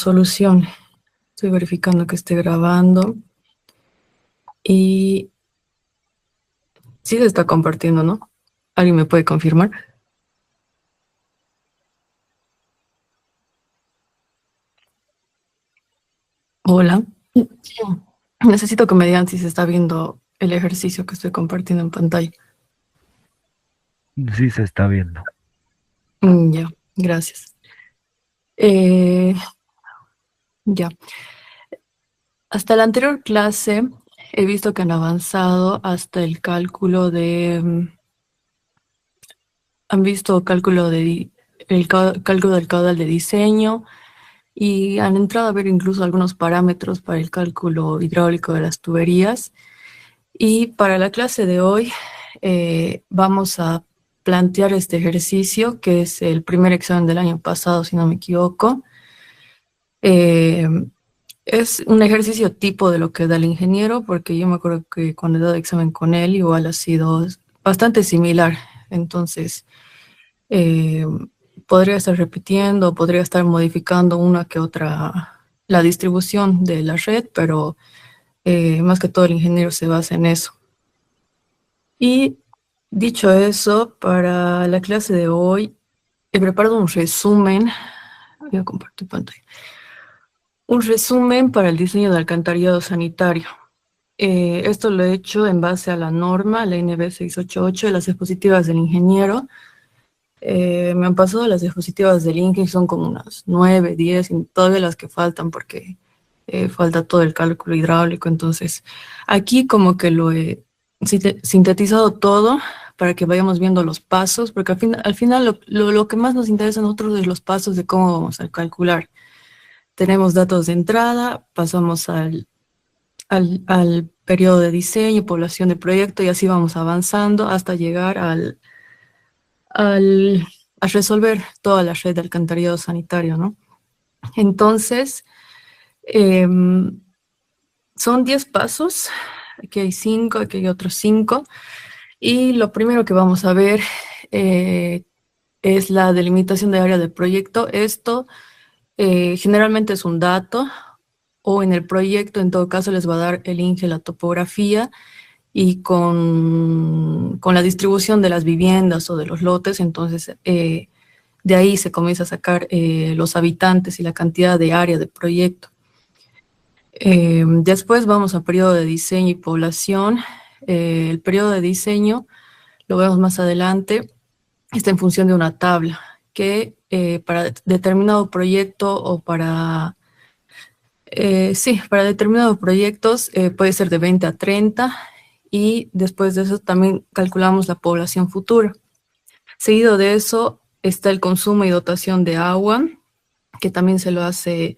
resolución. Estoy verificando que esté grabando. Y sí se está compartiendo, ¿no? ¿Alguien me puede confirmar? Hola. Sí. Necesito que me digan si se está viendo el ejercicio que estoy compartiendo en pantalla. Sí, se está viendo. Ya, gracias. Eh, ya. Hasta la anterior clase he visto que han avanzado hasta el cálculo de, han visto cálculo de, cálculo del caudal de diseño y han entrado a ver incluso algunos parámetros para el cálculo hidráulico de las tuberías. Y para la clase de hoy vamos a plantear este ejercicio, que es el primer examen del año pasado, si no me equivoco. Eh, es un ejercicio tipo de lo que da el ingeniero, porque yo me acuerdo que cuando he dado examen con él, igual ha sido bastante similar. Entonces, eh, podría estar repitiendo, podría estar modificando una que otra, la distribución de la red, pero más que todo el ingeniero se basa en eso. Y dicho eso, para la clase de hoy he preparado un resumen. Voy a compartir pantalla. Un resumen para el diseño de alcantarillado sanitario. Esto lo he hecho en base a la norma, la NB 688, de las dispositivas del ingeniero. Me han pasado las diapositivas del INGE, son como unas 9, 10, y todavía las que faltan porque falta todo el cálculo hidráulico. Entonces, aquí como que lo he sintetizado todo para que vayamos viendo los pasos, porque al final lo que más nos interesa a nosotros es los pasos de cómo vamos a calcular. Tenemos datos de entrada, pasamos al periodo de diseño, población de proyecto, y así vamos avanzando hasta llegar al, a resolver toda la red de alcantarillado sanitario, ¿no? Entonces, son 10 pasos, aquí hay 5, aquí hay otros 5, y lo primero que vamos a ver eh, es la delimitación de área del proyecto. Esto generalmente es un dato, o en el proyecto, en todo caso, les va a dar el INGE la topografía, y con la distribución de las viviendas o de los lotes, entonces de ahí se comienza a sacar los habitantes y la cantidad de área de proyecto. Después vamos a periodo de diseño y población. El periodo de diseño, lo vemos más adelante, está en función de una tabla que para determinado proyecto o sí, para determinados proyectos puede ser de 20 a 30, y después de eso también calculamos la población futura. Seguido de eso está el consumo y dotación de agua, que también se lo hace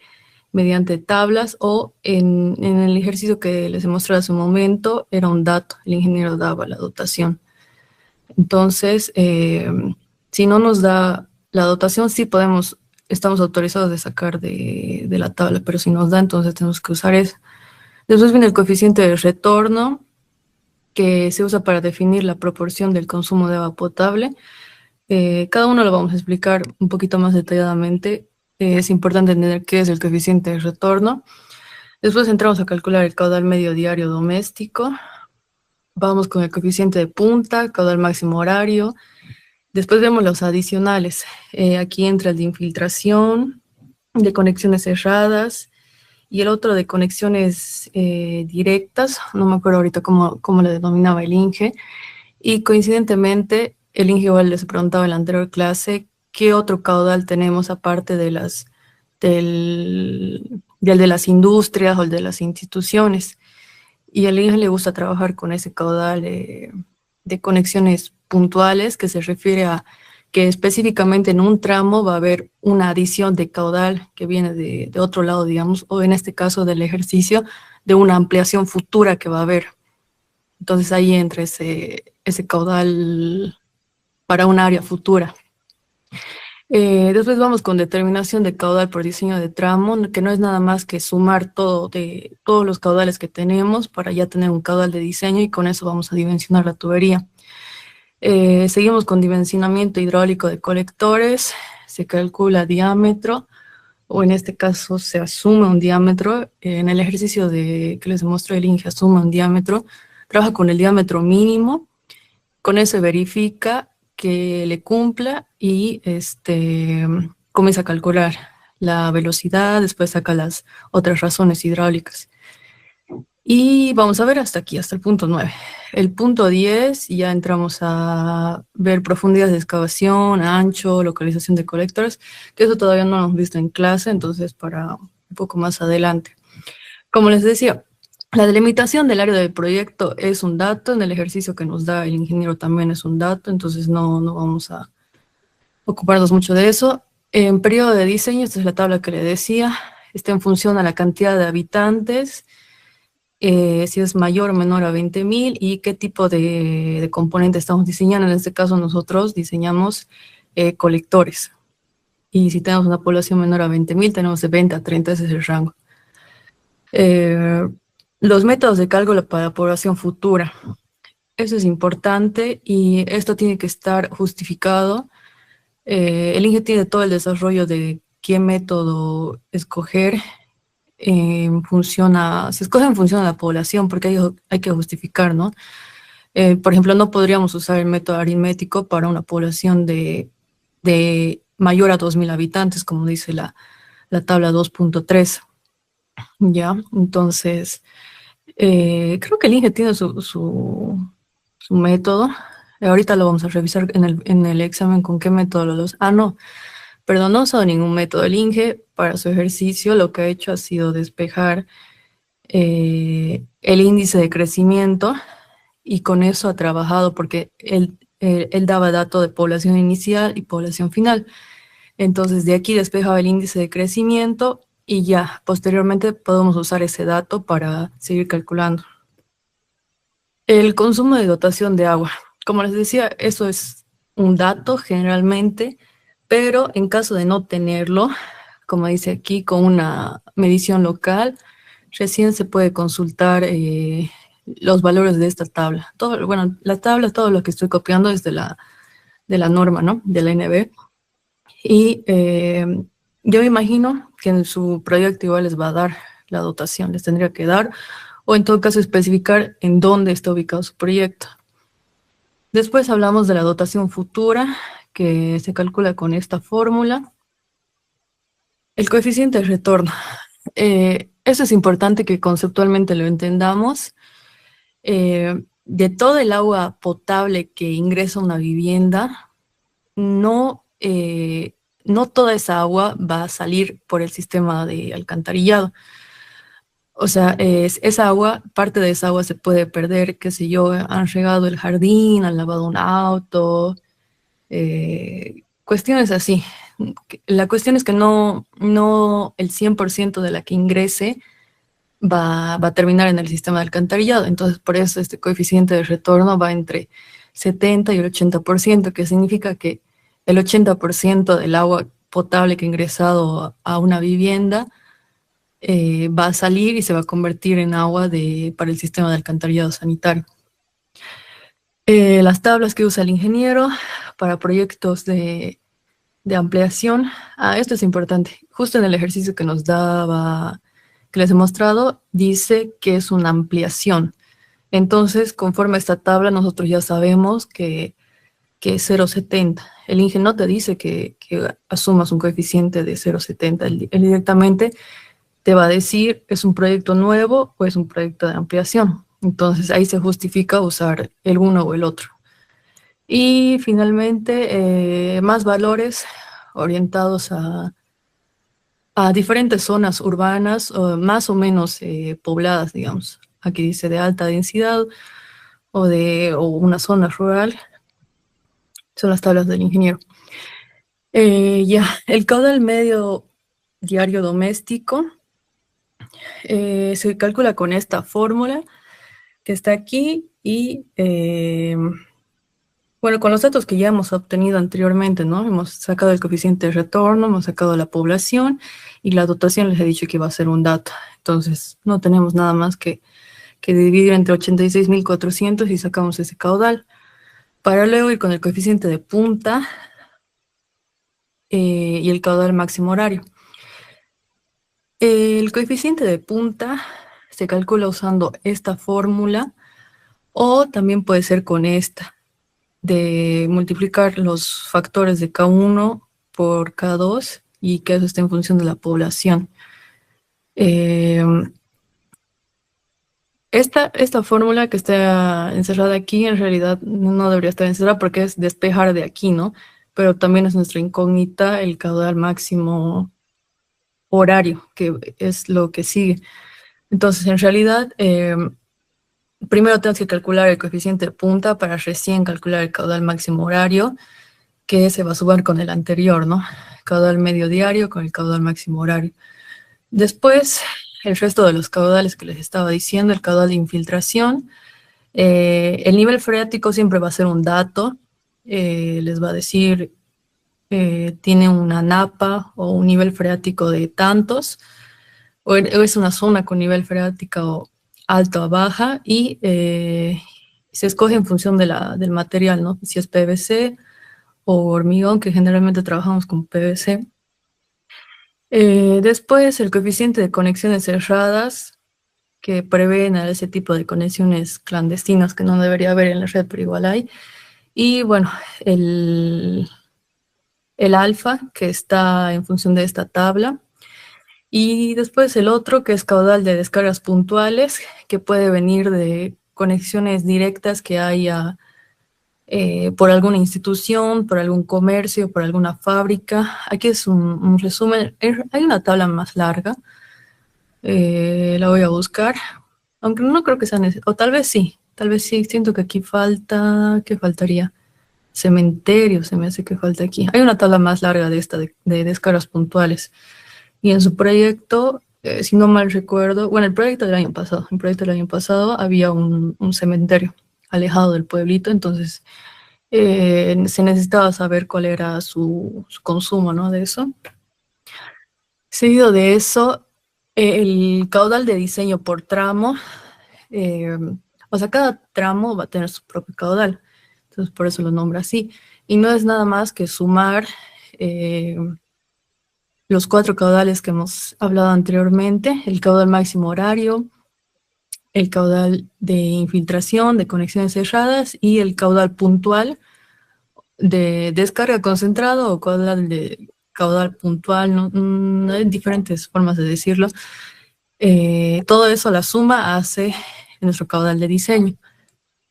mediante tablas, o en el ejercicio que les he mostrado hace un momento, era un dato, el ingeniero daba la dotación. Entonces, si no nos da la dotación, sí podemos, estamos autorizados de sacar de la tabla, pero si nos da, entonces tenemos que usar eso. Después viene el coeficiente de retorno, que se usa para definir la proporción del consumo de agua potable. Cada uno lo vamos a explicar un poquito más detalladamente. Es importante entender qué es el coeficiente de retorno. Después entramos a calcular el caudal medio diario doméstico. Vamos con el coeficiente de punta, caudal máximo horario. Después vemos los adicionales. Aquí entra el de infiltración, de conexiones cerradas, y el otro de conexiones directas. No me acuerdo ahorita cómo le denominaba el INGE. Y coincidentemente, el INGE igual les preguntaba en la anterior clase qué otro caudal tenemos aparte del de las industrias o el de las instituciones. Y al INGE le gusta trabajar con ese caudal de conexiones puntuales, que se refiere a que específicamente en un tramo va a haber una adición de caudal que viene de otro lado, digamos, o en este caso del ejercicio, de una ampliación futura que va a haber. Entonces ahí entra ese caudal para un área futura. Después vamos con determinación de caudal por diseño de tramo, que no es nada más que sumar todos los caudales que tenemos para ya tener un caudal de diseño, y con eso vamos a dimensionar la tubería. Seguimos con dimensionamiento hidráulico de colectores, se calcula diámetro, o en este caso se asume un diámetro. En el ejercicio que les demostró el INGE, asume un diámetro, trabaja con el diámetro mínimo, con eso verifica que le cumpla y comienza a calcular la velocidad, después saca las otras razones hidráulicas. Y vamos a ver hasta aquí, hasta el punto 9. El punto 10 ya entramos a ver profundidades de excavación, ancho, localización de colectores, que eso todavía no lo hemos visto en clase, entonces para un poco más adelante. Como les decía, la delimitación del área del proyecto es un dato, en el ejercicio que nos da el ingeniero también es un dato, entonces no vamos a ocuparnos mucho de eso. En periodo de diseño, esta es la tabla que le decía, está en función a la cantidad de habitantes, si es mayor o menor a 20.000 y qué tipo de componente estamos diseñando. En este caso nosotros diseñamos colectores. Y si tenemos una población menor a 20.000, tenemos de 20 a 30, ese es el rango. Los métodos de cálculo para población futura. Eso es importante y esto tiene que estar justificado. El INGE tiene todo el desarrollo de qué método escoger se escoge en función de la población, porque hay que justificar, ¿no? Por ejemplo, no podríamos usar el método aritmético para una población de mayor a 2.000 habitantes, como dice la tabla 2.3, ¿ya? Entonces, creo que el INGE tiene su método. Ahorita lo vamos a revisar en el examen con qué método no, perdón, no ha usado ningún método. El INGE para su ejercicio lo que ha hecho ha sido despejar el índice de crecimiento y con eso ha trabajado porque él daba dato de población inicial y población final. Entonces de aquí despejaba el índice de crecimiento y ya posteriormente podemos usar ese dato para seguir calculando. El consumo de dotación de agua. Como les decía, eso es un dato generalmente, pero en caso de no tenerlo, como dice aquí, con una medición local, recién se puede consultar los valores de esta tabla. Bueno, la tabla, todo lo que estoy copiando es de la norma, ¿no? De la NB. Y yo me imagino que en su proyecto igual les va a dar la dotación, les tendría que dar, o en todo caso especificar en dónde está ubicado su proyecto. Después hablamos de la dotación futura, que se calcula con esta fórmula. El coeficiente de retorno. Eso es importante que conceptualmente lo entendamos. De todo el agua potable que ingresa a una vivienda, no toda esa agua va a salir por el sistema de alcantarillado. O sea, esa agua, parte de esa agua se puede perder, qué sé yo, han regado el jardín, han lavado un auto, cuestiones así. La cuestión es que no el 100% de la que ingrese va a terminar en el sistema de alcantarillado. Entonces, por eso este coeficiente de retorno va entre 70 y el 80%, que significa que el 80% del agua potable que ha ingresado a una vivienda va a salir y se va a convertir en agua para el sistema de alcantarillado sanitario. Las tablas que usa el ingeniero para proyectos de ampliación. Esto es importante. Justo en el ejercicio que que les he mostrado, dice que es una ampliación. Entonces, conforme a esta tabla, nosotros ya sabemos que es 0,70. El INGE no te dice que asumas un coeficiente de 0,70. Él directamente te va a decir, ¿es un proyecto nuevo o es un proyecto de ampliación? Entonces, ahí se justifica usar el uno o el otro. Y finalmente, más valores orientados a diferentes zonas urbanas, más o menos pobladas, digamos. Aquí dice de alta densidad o una zona rural. Son las tablas del ingeniero. El caudal medio diario doméstico se calcula con esta fórmula que está aquí y bueno, con los datos que ya hemos obtenido anteriormente, ¿no? Hemos sacado el coeficiente de retorno, hemos sacado la población y la dotación les he dicho que va a ser un dato. Entonces, no tenemos nada más que dividir entre 86.400 y sacamos ese caudal. Para luego ir con el coeficiente de punta y el caudal máximo horario. El coeficiente de punta se calcula usando esta fórmula o también puede ser con esta, de multiplicar los factores de K1 por K2 y que eso esté en función de la población. Eh, esta fórmula que está encerrada aquí en realidad no debería estar encerrada porque es despejar de aquí, ¿no? Pero también es nuestra incógnita el caudal máximo horario, que es lo que sigue. Entonces, en realidad, primero tenemos que calcular el coeficiente de punta para recién calcular el caudal máximo horario, que se va a sumar con el anterior, ¿no? Caudal medio diario con el caudal máximo horario. Después, el resto de los caudales que les estaba diciendo, el caudal de infiltración, el nivel freático siempre va a ser un dato, les va a decir, tiene una napa o un nivel freático de tantos, o es una zona con nivel freático alto a baja, y se escoge en función de del material, ¿no? Si es PVC o hormigón, que generalmente trabajamos con PVC. Después, el coeficiente de conexiones cerradas, que prevén a ese tipo de conexiones clandestinas que no debería haber en la red, pero igual hay. Y bueno, el alfa, que está en función de esta tabla. Y después el otro, que es caudal de descargas puntuales, que puede venir de conexiones directas que haya por alguna institución, por algún comercio, por alguna fábrica. Aquí es un resumen. Hay una tabla más larga, la voy a buscar, aunque no creo que sea necesario, o tal vez sí, siento que aquí falta, ¿qué faltaría? Cementerio, se me hace que falta aquí. Hay una tabla más larga de esta, de descargas puntuales. Y en su proyecto, si no mal recuerdo, bueno, el proyecto del año pasado, el proyecto del año pasado había un cementerio alejado del pueblito, entonces se necesitaba saber cuál era su consumo, ¿no? De eso. Seguido de eso, el caudal de diseño por tramo, eh, o sea, cada tramo va a tener su propio caudal, entonces por eso lo nombra así. Y no es nada más que sumar eh, los cuatro caudales que hemos hablado anteriormente, el caudal máximo horario, el caudal de infiltración, de conexiones cerradas y el caudal puntual de descarga concentrado o caudal puntual, ¿no? Hay diferentes formas de decirlo. Todo eso, la suma, hace nuestro caudal de diseño.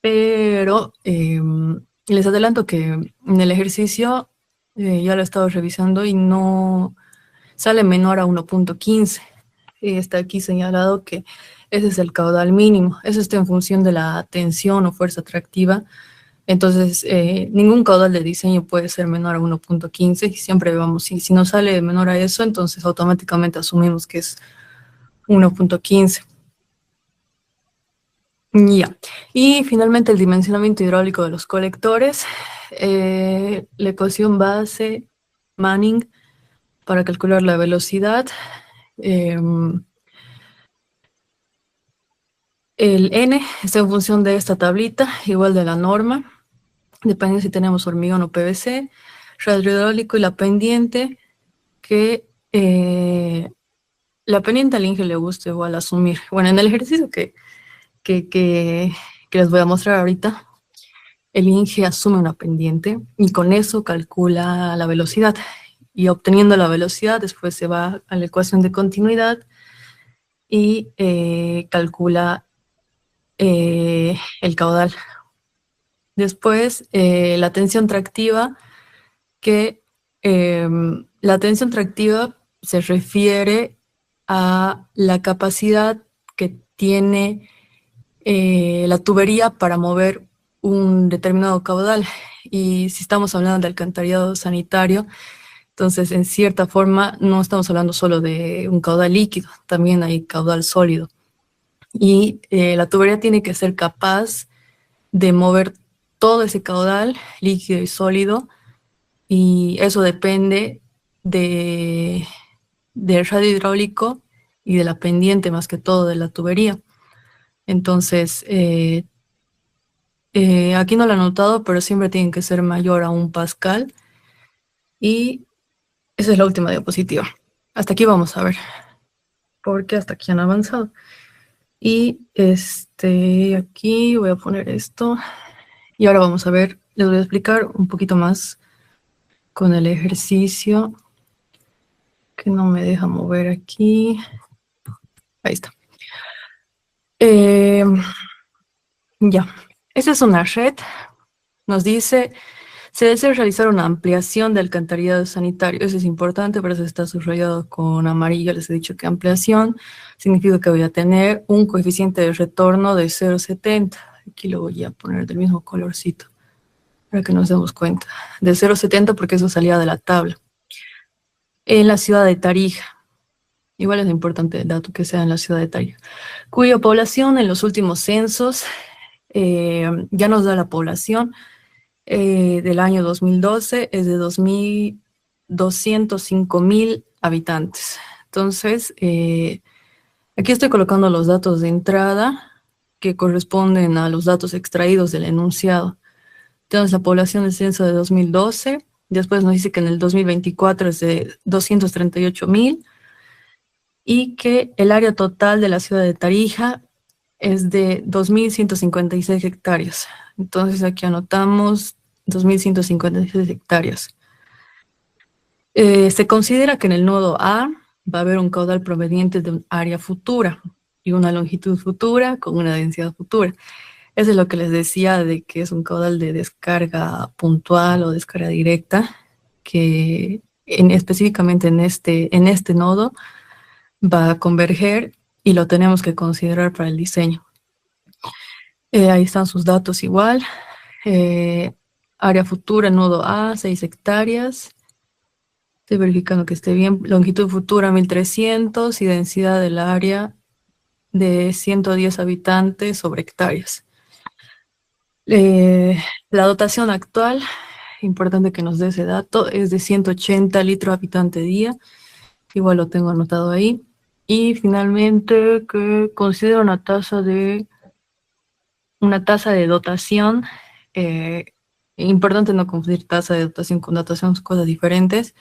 Pero les adelanto que en el ejercicio ya lo he estado revisando y no sale menor a 1.15. Está aquí señalado que ese es el caudal mínimo. Eso está en función de la tensión o fuerza atractiva. Entonces, ningún caudal de diseño puede ser menor a 1.15 y siempre vamos, si no sale menor a eso, entonces automáticamente asumimos que es 1.15. Ya. Y finalmente el dimensionamiento hidráulico de los colectores. La ecuación base Manning para calcular la velocidad. El N está en función de esta tablita, igual de la norma, depende si tenemos hormigón o PVC, radio hidráulico y la pendiente, que la pendiente al Inge le gusta igual asumir. Bueno, en el ejercicio que, que, que les voy a mostrar ahorita, el Inge asume una pendiente y con eso calcula la velocidad. Y obteniendo la velocidad, después se va a la ecuación de continuidad y calcula el caudal. Después, la tensión tractiva, que la tensión tractiva se refiere a la capacidad que tiene la tubería para mover un determinado caudal. Y si estamos hablando de alcantarillado sanitario, entonces en cierta forma no estamos hablando solo de un caudal líquido, también hay caudal sólido. Y la tubería tiene que ser capaz de mover todo ese caudal líquido y sólido, y eso depende de, del radio hidráulico y de la pendiente, más que todo de la tubería. Entonces, aquí no lo he anotado, pero siempre tienen que ser mayor a 1 pascal, y esa es la última diapositiva. Hasta aquí vamos a ver. porque hasta aquí han avanzado. Y aquí voy a poner esto. Y ahora vamos a ver, les voy a explicar un poquito más con el ejercicio que no me deja mover aquí. Ahí está. Ya, esta es una red. Nos dice, se desea realizar una ampliación de alcantarillado sanitario. Eso es importante, por eso está subrayado con amarillo. Les he dicho que ampliación significa que voy a tener un coeficiente de retorno de 0,70. Aquí lo voy a poner del mismo colorcito para que nos demos cuenta. De 0,70 porque eso salía de la tabla. En la ciudad de Tarija. Igual es importante el dato que sea en la ciudad de Tarija. Cuya población en los últimos censos ya nos da la población del año 2012 es de 205.000 habitantes. Entonces, aquí estoy colocando los datos de entrada que corresponden a los datos extraídos del enunciado. Entonces, la población del censo de 2012, después nos dice que en el 2024 es de 238.000 y que el área total de la ciudad de Tarija es de 2.156 hectáreas. Entonces, aquí anotamos 2.156 hectáreas. Se considera que en el nodo A va a haber un caudal proveniente de un área futura y una longitud futura con una densidad futura. Eso es lo que les decía de que es un caudal de descarga puntual o descarga directa, que específicamente en este nodo va a converger y lo tenemos que considerar para el diseño. Ahí están sus datos igual. Área futura, nodo A, 6 hectáreas. Estoy verificando que esté bien. Longitud futura, 1.300 y densidad del área de 110 habitantes sobre hectáreas. La dotación actual, importante que nos dé ese dato, es de 180 litros habitante día. Igual lo tengo anotado ahí. Y finalmente, que considero una tasa de dotación. Importante no confundir tasa de dotación con dotación, son cosas diferentes.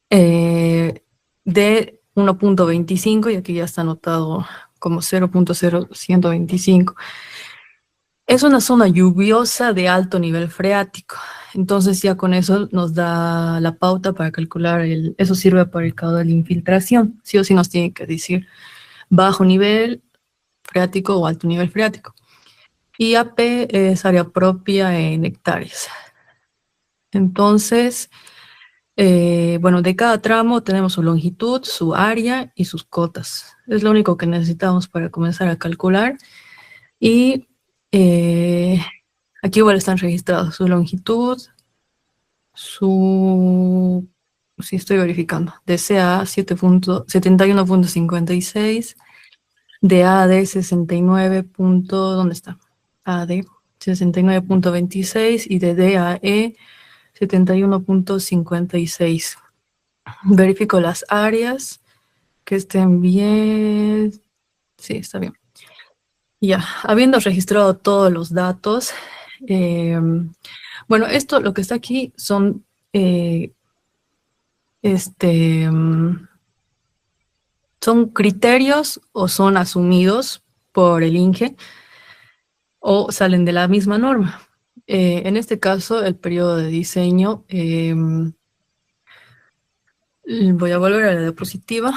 De 1.25 y aquí ya está anotado como 0.0125. Es una zona lluviosa de alto nivel freático. Entonces ya con eso nos da la pauta para calcular eso sirve para el caudal de infiltración. Sí o sí nos tiene que decir bajo nivel freático o alto nivel freático. Y AP es área propia en hectáreas. Entonces, bueno, de cada tramo tenemos su longitud, su área y sus cotas. Es lo único que necesitamos para comenzar a calcular. Y aquí igual están registrados su longitud, sí estoy verificando, de CA 71.56, de AD 69. ¿Dónde está? AD 69.26 y de DAE 71.56. Verifico las áreas que estén bien. Sí, está bien. Ya, habiendo registrado todos los datos, bueno, lo que está aquí son son criterios o son asumidos por el INGE o salen de la misma norma. En este caso, el periodo de diseño, voy a volver a la diapositiva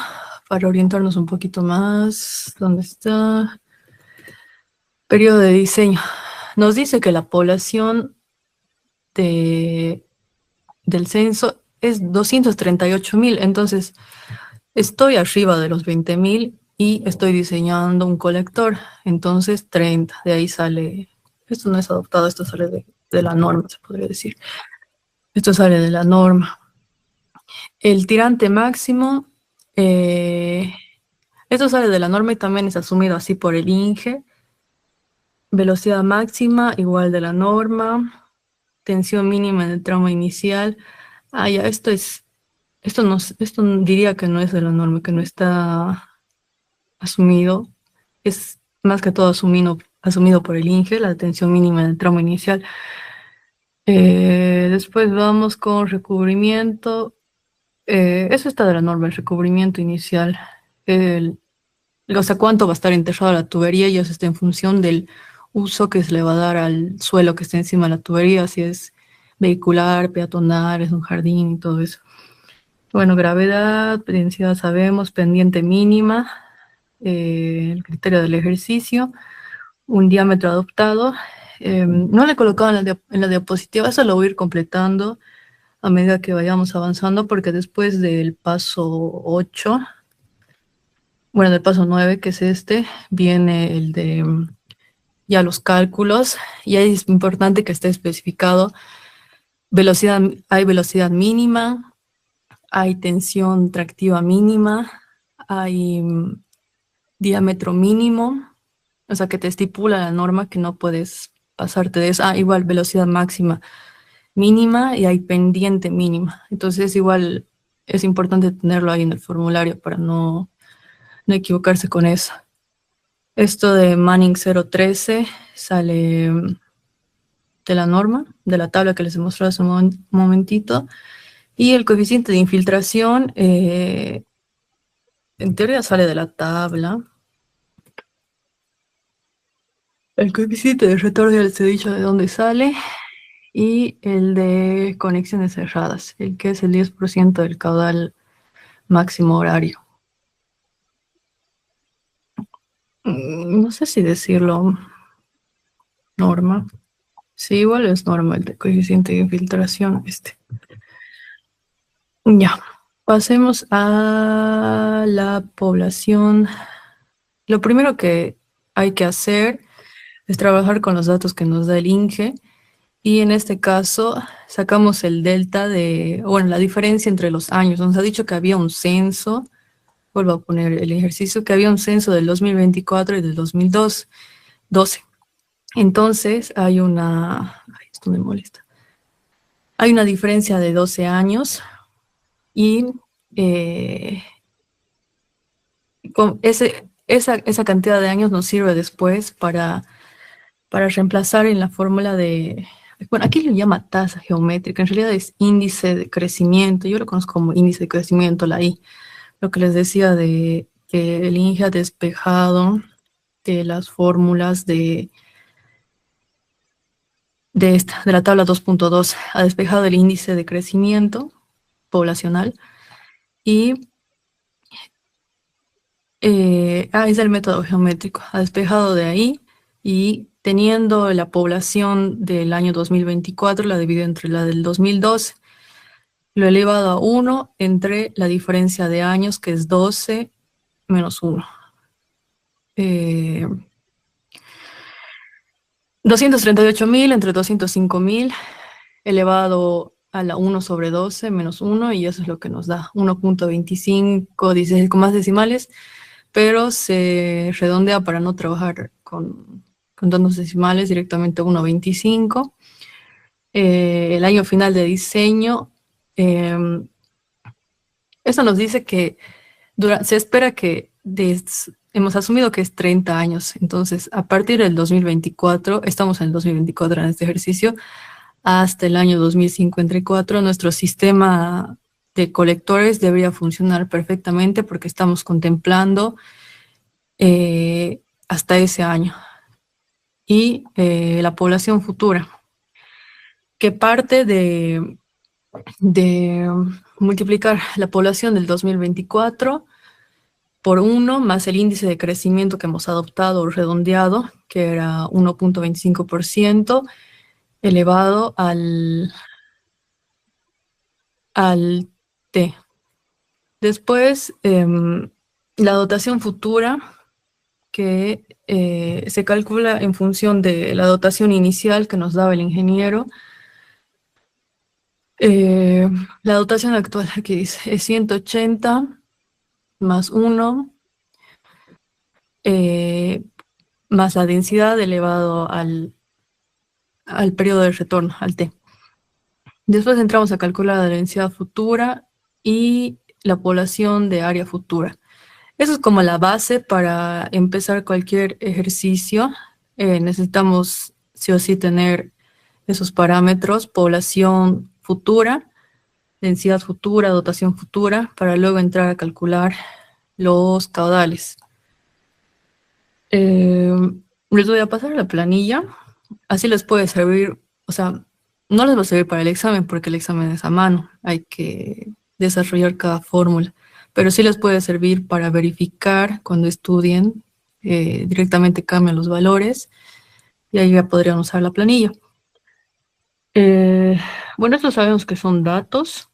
para orientarnos un poquito más. ¿Dónde está? Periodo de diseño. Nos dice que la población del censo es 238.000, entonces estoy arriba de los 20.000 y estoy diseñando un colector, entonces 30, de ahí sale, esto no es adoptado, esto sale de la norma, se podría decir. Esto sale de la norma. El tirante máximo, esto sale de la norma y también es asumido así por el INGE. Velocidad máxima, igual de la norma. Tensión mínima en el tramo inicial. Ya, esto diría que no es de la norma, que no está asumido. Es más que todo asumido por el INGE, la tensión mínima en el tramo inicial. Después vamos con recubrimiento. Eso está de la norma, el recubrimiento inicial. El, o sea, cuánto va a estar enterrada la tubería y eso está en función del uso que se le va a dar al suelo que está encima de la tubería, si es vehicular, peatonal, es un jardín y todo eso. Bueno, gravedad, densidad sabemos, pendiente mínima, el criterio del ejercicio, un diámetro adoptado. No le he colocado en la diapositiva, eso lo voy a ir completando a medida que vayamos avanzando, porque después del paso 8, bueno, del paso 9, que es este, viene el de ya los cálculos, y ahí es importante que esté especificado velocidad, hay velocidad mínima, hay tensión tractiva mínima, hay diámetro mínimo, o sea que te estipula la norma que no puedes pasarte de eso. Ah, igual velocidad máxima mínima y hay pendiente mínima. Entonces igual es importante tenerlo ahí en el formulario para no equivocarse con eso. Esto de Manning 013 sale de la norma, de la tabla que les he mostrado hace un momentito. Y el coeficiente de infiltración, en teoría sale de la tabla. El coeficiente de retorno ya les he dicho de dónde sale. Y el de conexiones cerradas, el que es el 10% del caudal máximo horario. No sé si decirlo norma. Sí, igual es norma el de coeficiente de infiltración. Ya, pasemos a la población. Lo primero que hay que hacer es trabajar con los datos que nos da el INGE y en este caso sacamos el delta bueno, la diferencia entre los años. Nos ha dicho que había un censo, vuelvo a poner el ejercicio, que había un censo del 2024 y del 2012. Entonces hay ay, esto me molesta. Hay una diferencia de 12 años y con esa cantidad de años nos sirve después para reemplazar en la fórmula de, bueno, aquí le llama tasa geométrica, en realidad es índice de crecimiento, yo lo conozco como índice de crecimiento, la I, lo que les decía de que el INGE ha despejado de las fórmulas de la tabla 2.2, ha despejado el índice de crecimiento poblacional y es el método geométrico, ha despejado de ahí y teniendo la población del año 2024, la dividido entre la del 2012, lo he elevado a 1 entre la diferencia de años, que es 12 menos 1. 238.000 entre 205.000 elevado a la 1 sobre 12 menos 1, y eso es lo que nos da 1.25, 16 con más decimales, pero se redondea para no trabajar con tantos decimales, directamente 1.25. El año final de diseño, eso nos dice que se espera que hemos asumido que es 30 años, entonces a partir del 2024, estamos en el 2024 en este ejercicio, hasta el año 2054, nuestro sistema de colectores debería funcionar perfectamente porque estamos contemplando hasta ese año. Y la población futura, que parte de multiplicar la población del 2024 por 1 más el índice de crecimiento que hemos adoptado o redondeado, que era 1.25%, elevado al T. Después, la dotación futura, que se calcula en función de la dotación inicial que nos daba el ingeniero. La dotación actual, aquí dice, es 180 más 1, más la densidad elevado al periodo de retorno, al T. Después entramos a calcular la densidad futura y la población de área futura. Eso es como la base para empezar cualquier ejercicio. Necesitamos sí o sí tener esos parámetros: población futura, densidad futura, dotación futura, para luego entrar a calcular los caudales. Les voy a pasar la planilla, así les puede servir, o sea, no les va a servir para el examen porque el examen es a mano, hay que desarrollar cada fórmula, pero sí les puede servir para verificar cuando estudien, directamente cambian los valores y ahí ya podrían usar la planilla. Bueno, esto sabemos que son datos.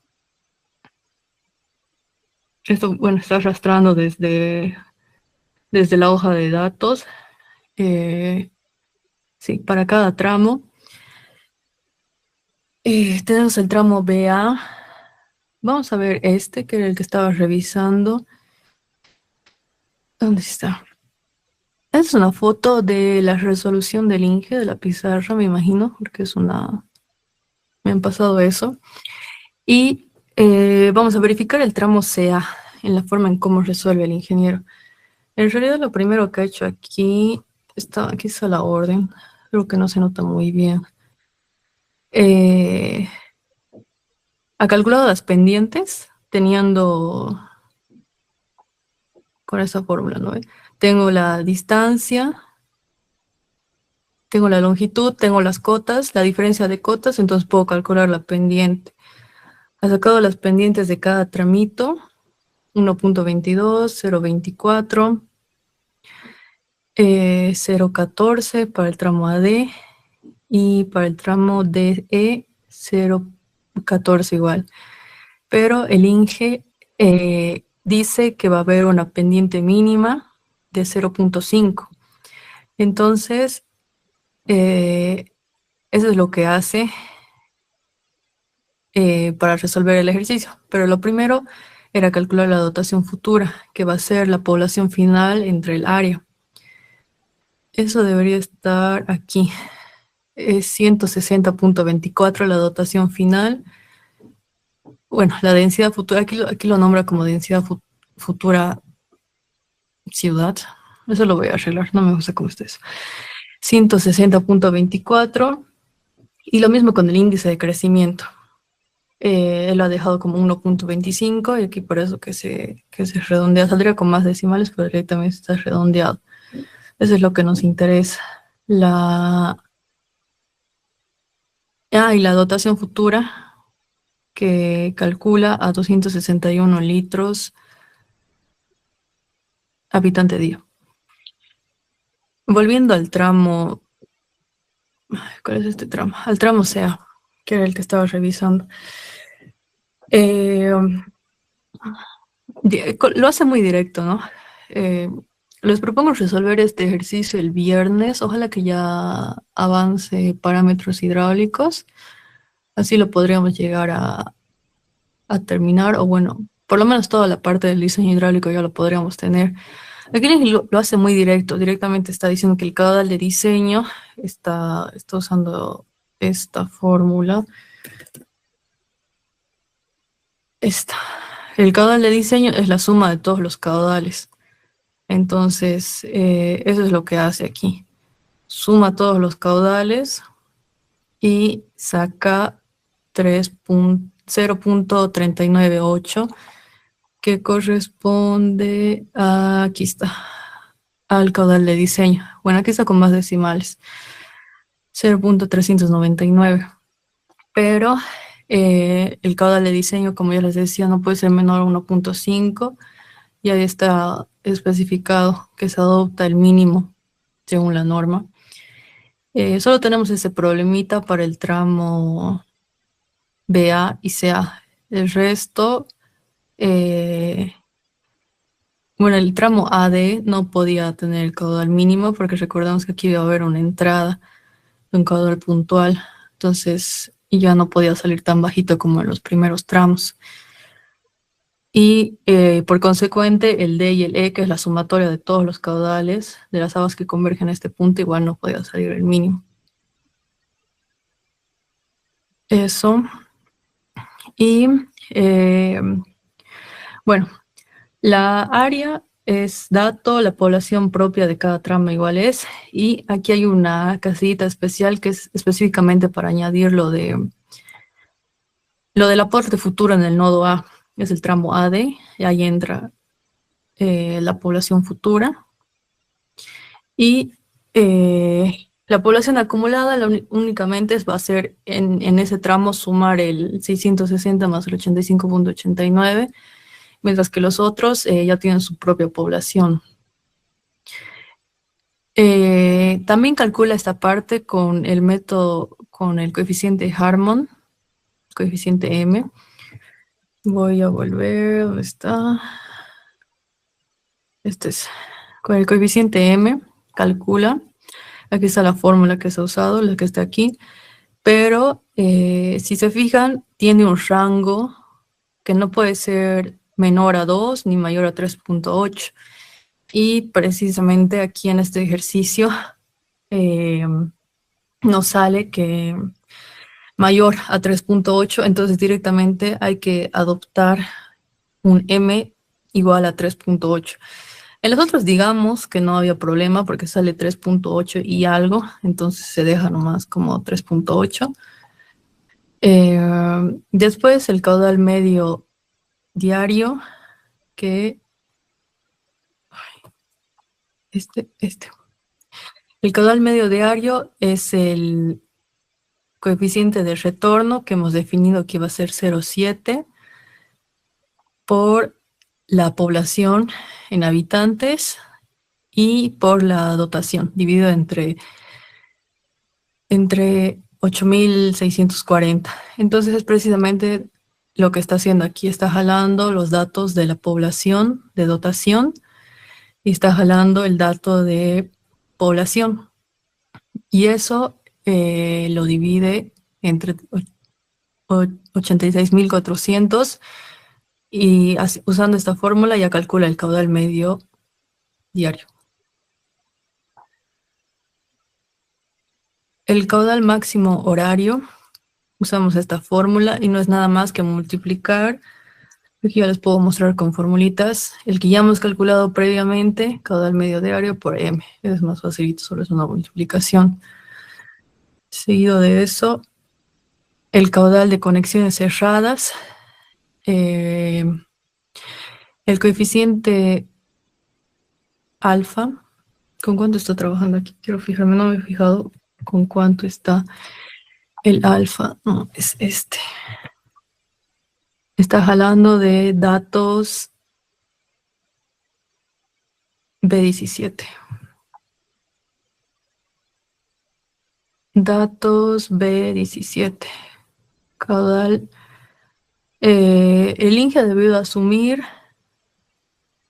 Esto, bueno, está arrastrando desde la hoja de datos. Sí, para cada tramo. Tenemos el tramo BA. Vamos a ver este, que era el que estaba revisando. ¿Dónde está? Es una foto de la resolución del INGE, de la pizarra, me imagino, porque es una... Me han pasado eso. Y vamos a verificar el tramo CA en la forma en cómo resuelve el ingeniero. En realidad lo primero que ha hecho aquí está la orden. Creo que no se nota muy bien. Ha calculado las pendientes teniendo con esta fórmula, ¿no? Tengo la distancia, tengo la longitud, tengo las cotas, la diferencia de cotas, entonces puedo calcular la pendiente. Ha sacado las pendientes de cada tramito, 1.22, 0.24, 0.14 para el tramo AD y para el tramo DE 0.14 igual. Pero el INGE dice que va a haber una pendiente mínima de 0.5. Entonces, eso es lo que hace para resolver el ejercicio. Pero lo primero era calcular la dotación futura, que va a ser la población final entre el área. Eso debería estar aquí. Es 160.24 la dotación final. Bueno, la densidad futura, aquí lo nombra como densidad futura ciudad. Eso lo voy a arreglar, no me gusta cómo está eso. 160.24 y lo mismo con el índice de crecimiento. Él lo ha dejado como 1.25 y aquí por eso que se redondea, saldría con más decimales, pero directamente está redondeado. Eso es lo que nos interesa. Y la dotación futura que calcula a 261 litros habitante día. Volviendo al tramo, ¿cuál es este tramo? Al tramo CA, que era el que estaba revisando. Lo hace muy directo, ¿no? Les propongo resolver este ejercicio el viernes. Ojalá que ya avance parámetros hidráulicos. Así lo podríamos llegar a terminar, o bueno, por lo menos toda la parte del diseño hidráulico ya lo podríamos tener. Aquí lo hace muy directamente está diciendo que el caudal de diseño está usando esta fórmula. El caudal de diseño es la suma de todos los caudales. Entonces, eso es lo que hace aquí. Suma todos los caudales y saca 0.398, que corresponde a, aquí está, al caudal de diseño. Bueno, aquí está con más decimales. 0.399. Pero el caudal de diseño, como ya les decía, no puede ser menor a 1.5 y ahí está especificado que se adopta el mínimo según la norma. Solo tenemos ese problemita para el tramo BA y CA. El resto, bueno, el tramo AD no podía tener el caudal mínimo porque recordamos que aquí iba a haber una entrada de un caudal puntual. Entonces ya no podía salir tan bajito como en los primeros tramos. Y por consecuente, el D y el E, que es la sumatoria de todos los caudales de las aguas que convergen a este punto, igual no podía salir el mínimo. Eso. Y bueno, la área es dato, la población propia de cada tramo igual es, y aquí hay una casillita especial que es específicamente para añadir lo del aporte futuro en el nodo A, es el tramo AD, y ahí entra la población futura. Y la población acumulada únicamente va a ser en ese tramo sumar el 660 más el 85,89, mientras que los otros ya tienen su propia población. También calcula esta parte con el método, con el coeficiente Harmon, coeficiente M. Voy a volver, ¿dónde está? Este es, con el coeficiente M, calcula. Aquí está la fórmula que se ha usado, la que está aquí. Pero si se fijan, tiene un rango que no puede ser menor a 2 ni mayor a 3,8. Y precisamente aquí en este ejercicio nos sale que mayor a 3,8, entonces directamente hay que adoptar un M igual a 3,8. En los otros digamos que no había problema porque sale 3,8 y algo, entonces se deja nomás como 3,8. Después el caudal medio diario, que el caudal medio diario es el coeficiente de retorno que hemos definido que va a ser 0,7 por la población en habitantes y por la dotación, dividido entre 8.640. Entonces es precisamente lo que está haciendo aquí, está jalando los datos de la población de dotación y está jalando el dato de población. Y eso lo divide entre 86.400 y usando esta fórmula ya calcula el caudal medio diario. El caudal máximo horario, usamos esta fórmula y no es nada más que multiplicar. Aquí ya les puedo mostrar con formulitas. El que ya hemos calculado previamente, caudal medio diario por M. Es más facilito, solo es una multiplicación. Seguido de eso, el caudal de conexiones cerradas. El coeficiente alfa. ¿Con cuánto está trabajando aquí? Quiero fijarme, no me he fijado con cuánto está el alfa. No, es este. Está jalando de datos B17. Datos B17. Caudal. El INGE ha debido asumir.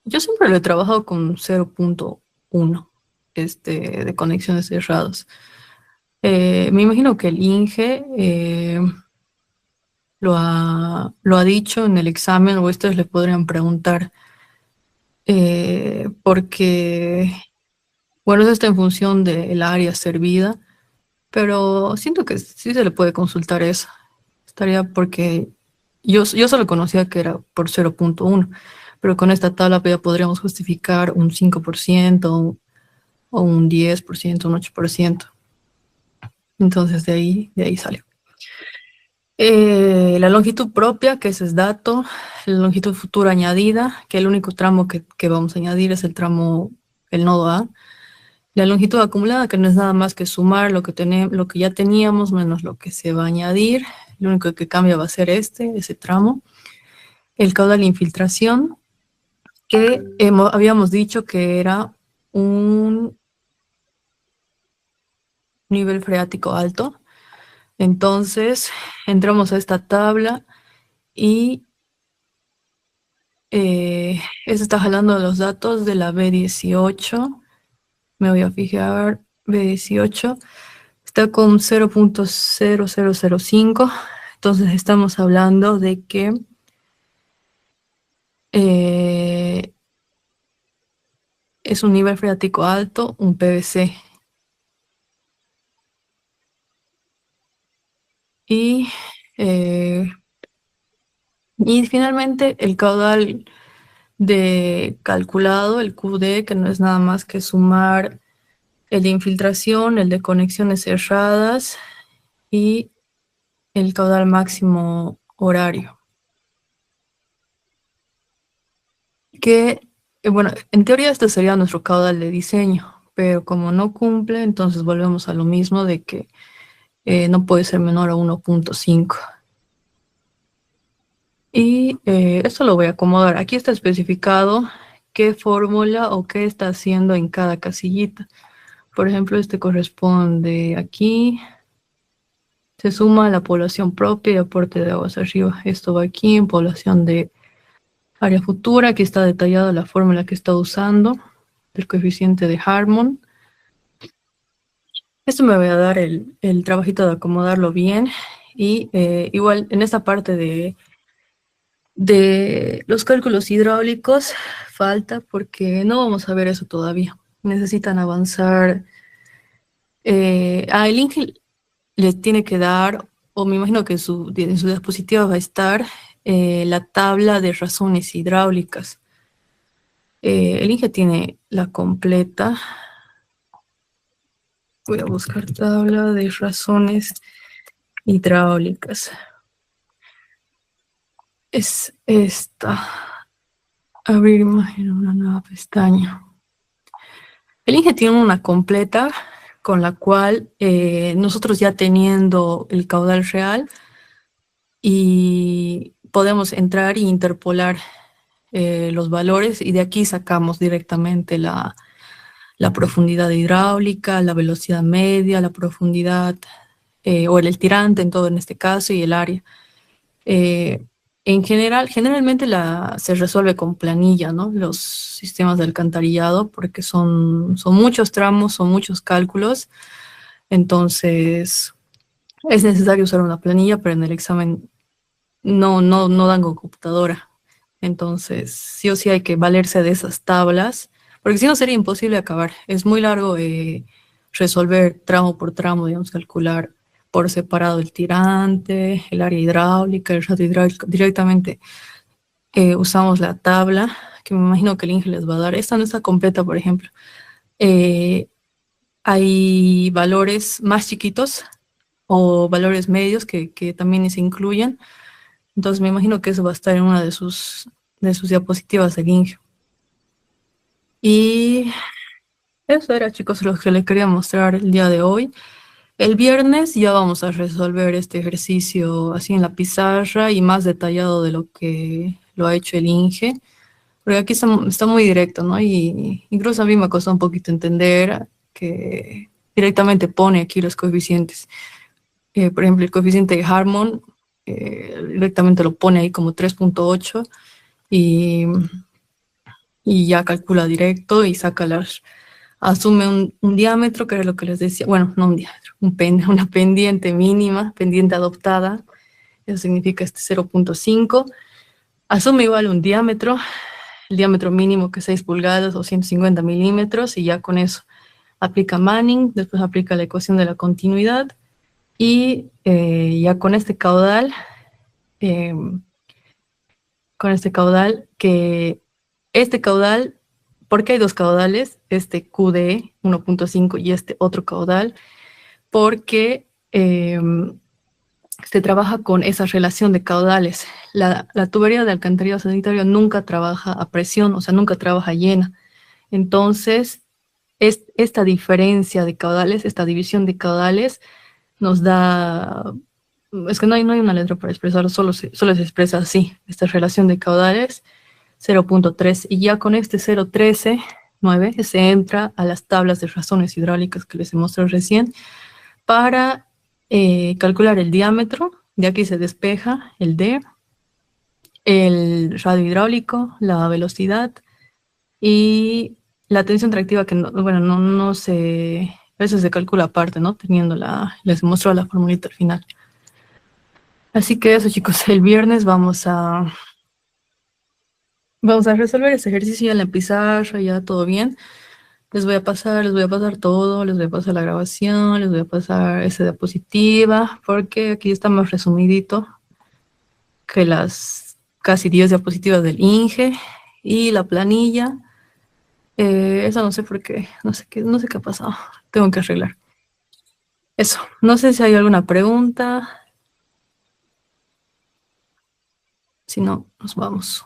Yo siempre lo he trabajado con 0,1 de conexiones cerradas. Me imagino que el INGE lo ha dicho en el examen, o ustedes le podrían preguntar, porque, bueno, eso está en función del área servida, pero siento que sí se le puede consultar eso. Estaría porque yo solo conocía que era por 0,1, pero con esta tabla ya podríamos justificar un 5% o un 10%, un 8%. Entonces de ahí salió. La longitud propia, que ese es dato, la longitud futura añadida, que el único tramo que vamos a añadir es el tramo, el nodo A. La longitud acumulada, que no es nada más que sumar lo que ya teníamos menos lo que se va a añadir. Lo único que cambia va a ser ese tramo. El caudal de infiltración, que habíamos dicho que era un nivel freático alto. Entonces, entramos a esta tabla y eso está jalando los datos de la B18. Me voy a fijar, B18 está con 0,0005. Entonces estamos hablando de que es un nivel freático alto, un PVC. Y, y finalmente el caudal de calculado, el QD, que no es nada más que sumar el de infiltración, el de conexiones cerradas y el caudal máximo horario. Que Bueno, en teoría este sería nuestro caudal de diseño, pero como no cumple, entonces volvemos a lo mismo de que no puede ser menor a 1.5. Y esto lo voy a acomodar. Aquí está especificado qué fórmula o qué está haciendo en cada casillita. Por ejemplo, este corresponde aquí. Se suma la población propia y aporte de aguas arriba. Esto va aquí en población de área futura. Aquí está detallada la fórmula que está usando del coeficiente de Harmon. Esto me voy a dar el trabajito de acomodarlo bien. Y igual en esta parte de los cálculos hidráulicos falta porque no vamos a ver eso todavía. Necesitan avanzar. El INGE les tiene que dar, o me imagino que en su dispositivo va a estar la tabla de razones hidráulicas. El INGE tiene la completa. Voy a buscar tabla de razones hidráulicas. Es esta. Abrir imagen en una nueva pestaña. El INGE tiene una completa con la cual nosotros ya teniendo el caudal real y podemos entrar e interpolar los valores y de aquí sacamos directamente la profundidad hidráulica, la velocidad media, la profundidad o el tirante en todo en este caso y el área. Eh, en general, generalmente se resuelve con planilla, ¿no? Los sistemas de alcantarillado, porque son muchos tramos, son muchos cálculos, entonces es necesario usar una planilla, pero en el examen no dan con computadora. Entonces, sí o sí hay que valerse de esas tablas, porque si no sería imposible acabar. Es muy largo resolver tramo por tramo, digamos, calcular por separado el tirante, el área hidráulica, el rato hidráulico. Directamente usamos la tabla, que me imagino que el INGE les va a dar. Esta no está completa, por ejemplo. Eh, Hay valores más chiquitos o valores medios que también se incluyen. Entonces me imagino que eso va a estar en una de sus diapositivas del INGE. Y eso era, chicos, lo que les quería mostrar el día de hoy. El viernes ya vamos a resolver este ejercicio así en la pizarra y más detallado de lo que lo ha hecho el INGE, porque aquí está muy directo, ¿no? Y incluso a mí me costó un poquito entender que directamente pone aquí los coeficientes. Por ejemplo, el coeficiente de Harmon directamente lo pone ahí como 3.8 y, y ya calcula directo y saca asume un diámetro, que era lo que les decía, bueno, no un diámetro, una pendiente mínima, pendiente adoptada, eso significa este 0.5, asume igual un diámetro, el diámetro mínimo que es 6 pulgadas o 150 milímetros, y ya con eso aplica Manning, después aplica la ecuación de la continuidad, y ya eh, con este caudal, que este caudal, porque hay dos caudales, este QD 1.5 y este otro caudal, porque se trabaja con esa relación de caudales. La tubería de alcantarillado sanitario nunca trabaja a presión, o sea, nunca trabaja llena. Entonces, esta diferencia de caudales, esta división de caudales, nos da, es que no hay una letra para expresarlo, solo se expresa así, esta relación de caudales 0.3, y ya con este 0.13.9 se entra a las tablas de razones hidráulicas que les he mostrado recién para calcular el diámetro. De aquí se despeja el D, el radio hidráulico, la velocidad y la tensión tractiva, que bueno, no se, a veces se calcula aparte, ¿no? Teniendo les muestro la formulita al final. Así que eso, chicos, el viernes vamos a resolver ese ejercicio ya en la pizarra, ya todo bien. Les voy a pasar todo, les voy a pasar la grabación, les voy a pasar esa diapositiva, porque aquí está más resumidito que las casi 10 diapositivas del INGE y la planilla. Eso no sé por qué, no sé qué ha pasado. Tengo que arreglar. Eso, no sé si hay alguna pregunta. Si no, nos vamos.